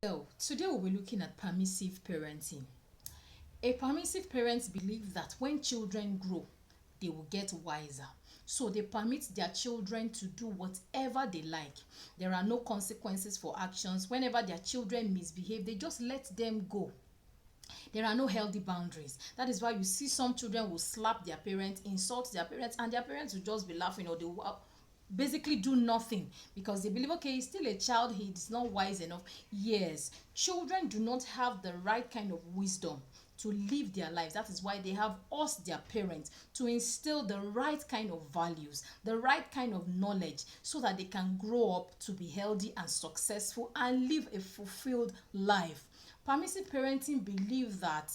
So, today we'll be looking at permissive parenting. A permissive parent believes that when children grow, they will get wiser. So they permit their children to do whatever they like. There are no consequences for actions. Whenever their children misbehave, they just let them go. There are no healthy boundaries. That is why you see some children will slap their parents, insult their parents, and their parents will just be laughing, or they will basically do nothing because they believe, okay, he's still a child, he is not wise enough. Yes, children do not have the right kind of wisdom to live their lives. That is why they have us, their parents, to instill the right kind of values, the right kind of knowledge, so that they can grow up to be healthy and successful and live a fulfilled life. Permissive parenting believe that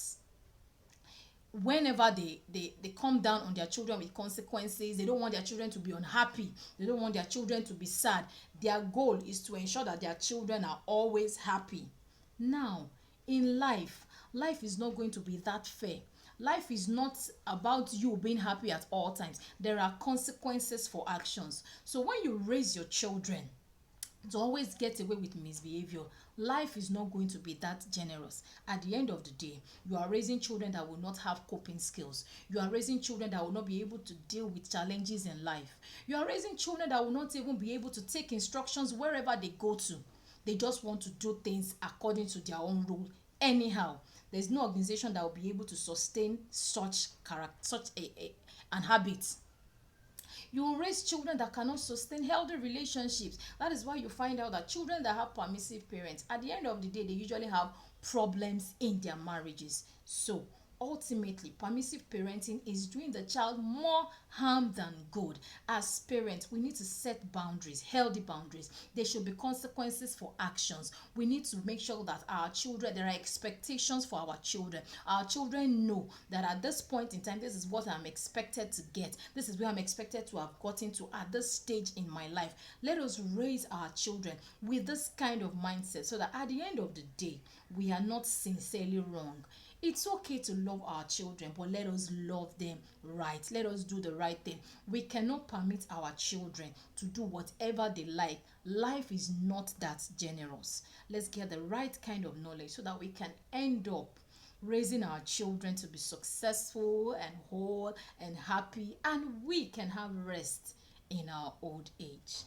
whenever they come down on their children with consequences, they don't want their children to be unhappy, they don't want their children to be sad. Their goal is to ensure that their children are always happy. Now, in life is not going to be that fair. Life is not about you being happy at all times. There are consequences for actions. So when you raise your children to always get away with misbehavior, life is not going to be that generous. At the end of the day, you are raising children that will not have coping skills. You are raising children that will not be able to deal with challenges in life. You are raising children that will not even be able to take instructions wherever they go to. They just want to do things according to their own rule anyhow. There's no organization that will be able to sustain such an habit. You will raise children that cannot sustain healthy relationships. That is why you find out that children that have permissive parents, at the end of the day, they usually have problems in their marriages. So ultimately, permissive parenting is doing the child more harm than good. As parents, we need to set boundaries, healthy boundaries. There should be consequences for actions. We need to make sure that our children, there are expectations for our children. Our children know that at this point in time, this is what I'm expected to get. This is where I'm expected to have gotten to at this stage in my life. Let us raise our children with this kind of mindset so that at the end of the day, we are not sincerely wrong. It's okay to love our children, but let us love them right. Let us do the right thing. We cannot permit our children to do whatever they like. Life is not that generous. Let's get the right kind of knowledge so that we can end up raising our children to be successful and whole and happy, and we can have rest in our old age.